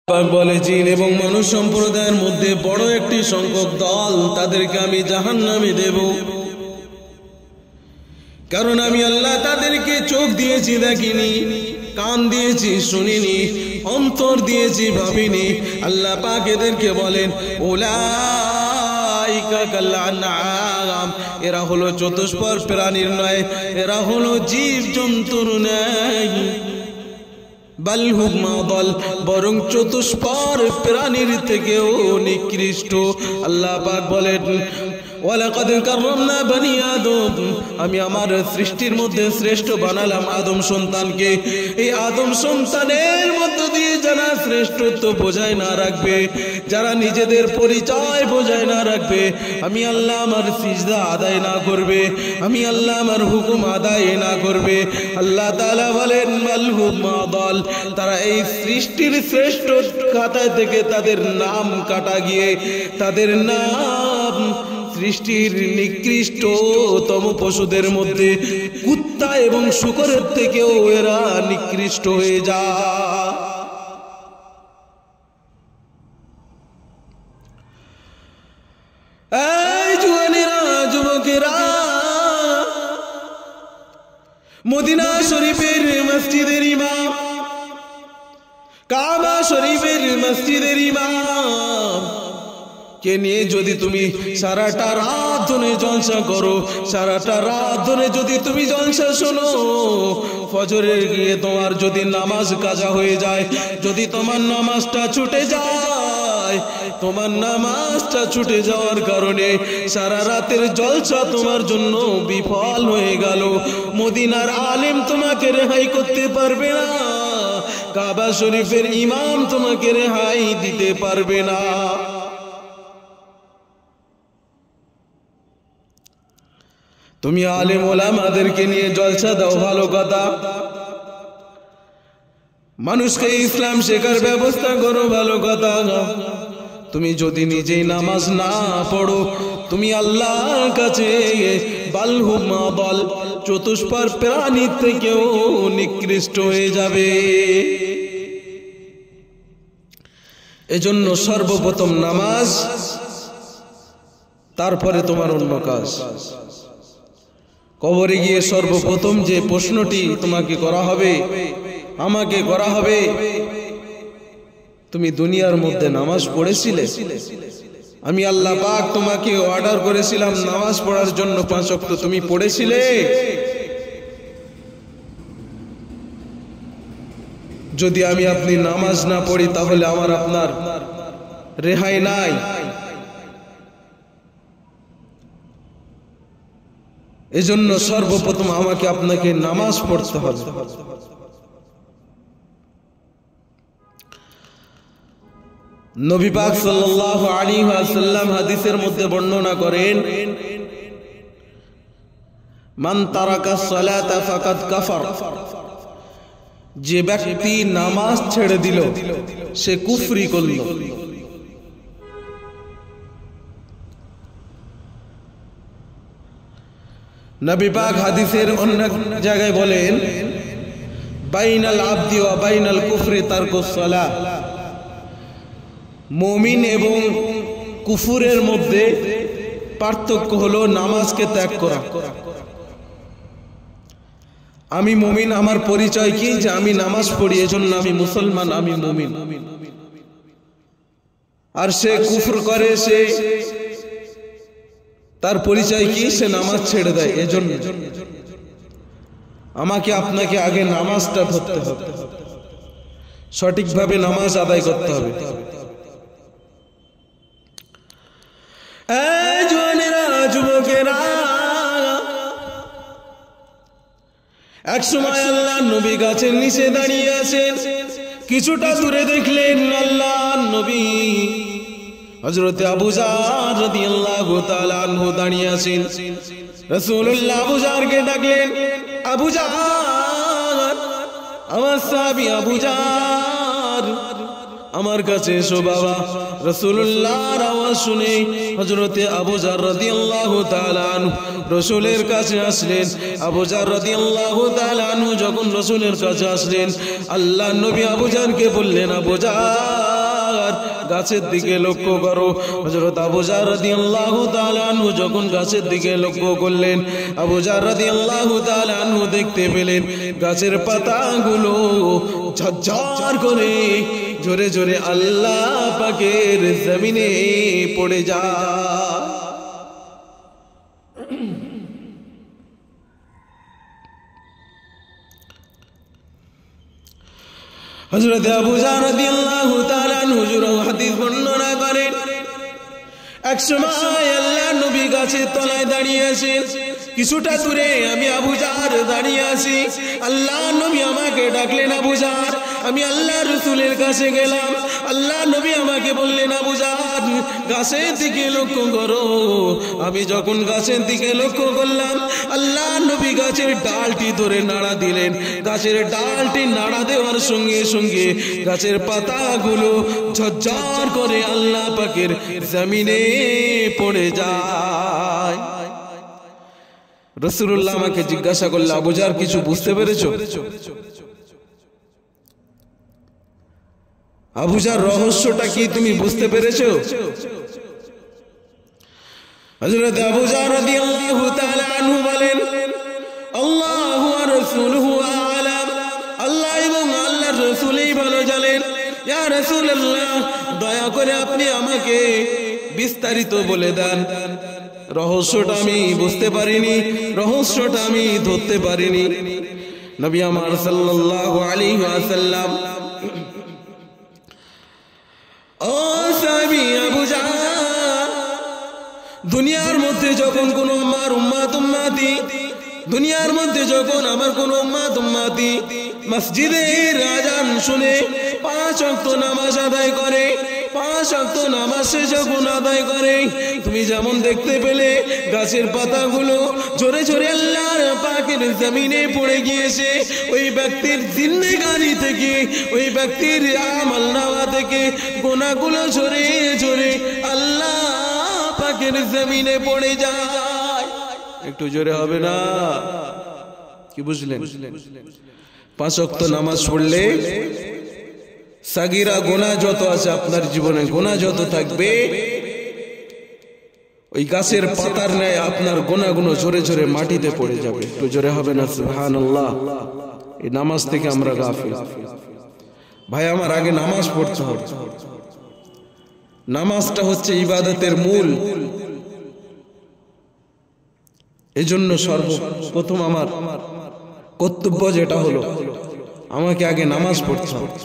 পাক বলে জিন এবং মানুষ সম্প্রদায়ের মধ্যে বড় একটি সংখ্যক দল তাদেরকে আমি জাহান্নামে দেব, কারণ আমি আল্লাহ তাদেরকে চোখ দিয়েছি দেখিনি, কান দিয়েছি শুনিনি, অন্তর দিয়েছি ভাবিনি। আল্লাহ পাক এদেরকে বলেন উলাইকা কাল আনআম, এরা হলো চতুষ্পদ প্রাণীর নয়, এরা হলো জীব জন্তুর নয়। বাল হুম আদাল, বরং চতুষ্পদ প্রাণীর থেকেও নিকৃষ্ট। আল্লাহ পাক বলেন ওয়ালাকাদ কাররামনা বনি আদম, আমি আমার সৃষ্টির মধ্যে শ্রেষ্ঠ বানালাম আদম সন্তানকে। এই আদম সন্তানের মধ্য দিয়ে যারা শ্রেষ্ঠত্ব বজায় না রাখবে, যারা নিজেদের পরিচয় বজায় না রাখবে, আমি আল্লাহ আমার সিজদা আদায় না করবে, আমি আল্লাহ আমার হুকুম আদায় না করবে, আল্লাহ তাআলা বলেন বাল হুম আদাল, তারা এই সৃষ্টির শ্রেষ্ঠ খাতা থেকে তাদের নাম কাটা গিয়ে তাদের নাম সৃষ্টির নিকৃষ্টতম পশুদের মধ্যে কুত্তা এবং শূকরের থেকেও এরা নিকৃষ্ট হয়ে যায়। এই জওয়ানেরা, যুবকেরা, মদিনা শরীফের মসজিদের ইমাম, কাবা শরীফের মসজিদের ইমাম কে নিয়ে যদি তুমি সারাটা রাত ধরে জলসা করো, সারাটা রাত ধরে যদি তুমি জলসা শোনো, ফজরে গিয়ে তোমার যদি নামাজ কাজা হয়ে যায়, যদি তোমার নামাজটা ছুটে যায়, তোমার নামাজটা ছুটে যাওয়ার কারণে সারা রাতের জলসা তোমার জন্য বিফল হয়ে গেল, মদিনার আলেম তোমাকে রেহাই করতে পারবে না, কাবা শরীফের ইমাম তোমাকে রেহাই দিতে পারবে না। তুমি আলেম ওলামাদেরকে নিয়ে জলসা দাও, ভালো কথা, মানুষকে ইসলাম শেখার ব্যবস্থা করো, ভালো কথা। তুমি যদি নিজেই নামাজ না পড়ো, তুমি আল্লাহর কাছে বাল হুম আদাল, চতুষ্পদ প্রাণী থেকেও নিকৃষ্ট হয়ে যাবে। এজন্য সর্বপ্রথম নামাজ, তারপরে তোমার অন্য কাজ। কবরে গিয়ে সর্বপ্রথম যে প্রশ্নটি তোমাকে করা হবে, আমাকে করা হবে, তুমি দুনিয়ার মধ্যে নামাজ পড়েছিলে? আমি আল্লাহ পাক তোমাকে অর্ডার করেছিলাম নামাজ পড়ার জন্য 5 ওয়াক্ত, তুমি পড়েছিলে? যদি আমি আপনি নামাজ না পড়ি, তাহলে আমার আপনার রেহাই নাই। এজন্য সর্বপ্রথম আমাকে আপনাকে নামাজ পড়তে হবে। নবী পাক সাল্লাল্লাহু আলাইহি ওয়াসাল্লাম হাদিসের মধ্যে বর্ণনা করেন, মান তারাকা সালাতা ফাকাদ কাফার, যে ব্যক্তি নামাজ ছেড়ে দিল সে কুফরি করল। নবী পাক হাদিসের অন্য জায়গায় বলেন, বাইনাল আবদি ওয়া বাইনাল কুফরি তারকুস সালাহ, মুমিন এবং কুফরের মধ্যে পার্থক্য হলো নামাজকে ত্যাগ করা। আমি মুমিন, আমার পরিচয় কি? যে আমি নামাজ পড়ি, এজন্য আমি মুসলমান, আমি মুমিন। আর সে কুফর করে, সে তার পরিচয় কি? সে নামাজ ছেড়ে দেয়। এজন্য আমাকে আপনাকে আগে নামাজটা ধরতে হবে, সঠিকভাবে নামাজ আদায় করতে হবে। এই জওয়ানেরা, যুবকেরা, এক সময় আল্লাহ নবী গাছের নিচে দাঁড়িয়ে আছেন, কিছুটা দূরে দেখলেন আল্লাহর নবী হযরত আবু যার রাদিয়াল্লাহু তাআলা আনহু দাঁড়িয়ে আছেন। রাসূলুল্লাহ আবু যারকে ডাকলেন, আবু যার, আমার সাহাবী আবু যার, আমার কাছে এসো বাবা। রাসূলুল্লাহর আওয়াজ শুনে হযরত আবু যার রাদিয়াল্লাহু তাআলা আনহু রাসূলের কাছে আসলেন। আবু যার রাদিয়াল্লাহু তাআলা আনহু যখন রাসূলের কাছে আসলেন, আল্লাহর নবী আবু যারকে বললেন, আবু যার, গাছের দিকে লক্ষ্য করো। হযরত আবু যার রাদিয়াল্লাহু তাআলা আনহু যখন গাছের দিকে লক্ষ্য করলেন, আবু যার রাদিয়াল্লাহু তাআলা আনহু দেখতে পেলেন গাছের পাতাগুলো ঝরঝর করে জোরে জোরে আল্লাহ পাকের জমিনে পড়ে যায়। হযরত আবু যার রাদিয়াল্লাহু তাআলা আনহু হাদিস বর্ণনা করেন, এক সময় আল্লাহর নবী গাছের তলায় দাঁড়িয়ে আছেন। কিছুটা দূরে আমি আবু যার দাঁড়িয়ে আছি। আল্লাহর নবী আমাকে ডাকলেন, আবু যার। আমি আল্লাহর রাসূলের কাছে গেলাম। আল্লাহর নবী আমাকে বললেন, আবু যার গাছের দিকে লক্ষ্য করো। আমি যখন গাছের দিকে লক্ষ্য করলাম, আল্লাহর নবী গাছের ডালটি ধরে নাড়া দিলেন। গাছের ডালটি নাড়া দেওয়ার সঙ্গে সঙ্গে গাছের পাতাগুলো ঝরঝর করে আল্লাহ পাকের জমিনে পড়ে যায়। রাসূলুল্লাহ আমাকে জিজ্ঞাসা করল, আবু যার কিছু বুঝতে পেরেছো? আবু যার রহস্যটা কি তুমি বুঝতে পেরেছো? হযরত আবু যার রাদিয়াল্লাহু তাআলা আনহু বলেন, আল্লাহু ওয়া রাসূলুহু আ'লাম। আল্লাহ এবং আল্লাহর রাসূলই ভালো জানেন। ইয়া রাসূলুল্লাহ, দয়া করে আপনি আমাকে বিস্তারিত বলে দেন। রহস্যটা আমি বুঝতে পারিনি, রহস্যটা আমি ধরতে পারিনি। নবী আমার সাল্লাল্লাহু আলাইহি ওয়াসাল্লাম, ও সাহাবী আবু যার, দুনিয়ার মধ্যে যখন কোন আমার উম্মতি, দুনিয়ার মধ্যে যখন আমার কোন উম্মতি মসজিদের আযান শুনে 5 ওয়াক্ত নামাজ আদায় করে, 5 ওয়াক্ত নামাজ যখন আদায় করে, তুমি যেমন দেখতে পেলে গাছের পাতাগুলো জোরে জোরে আল্লাহর পাকের জমিনে পড়ে গিয়েছে, ওই ব্যক্তির জিন্দেগানি থেকে, ওই ব্যক্তির আমলনামা থেকে গুনাহগুলো জোরে জোরে আল্লাহ পাকের জমিনে পড়ে যায়। একটু জোরে হবে না? কি বুঝলেন? 5 ওয়াক্ত নামাজ পড়লে সাগীরা গুনাহ যত আছে আপনার জীবনে, গুনাহ যত থাকবে, ওই গাছের পাতার ন্যায় আপনার গুনাহগুলো জোরে জোরে মাটিতে পড়ে যাবে। একটু জোরে হবে না? সুবহানাল্লাহ। এই নামাজ থেকে আমরা গাফিল। ভাই আমার, আগে নামাজ পড়তে হবে। নামাজটা হচ্ছে ইবাদতের মূল। এজন্য সর্বপ্রথম আমার কর্তব্য যেটা হলো, আমাকে আগে নামাজ পড়তে হবে।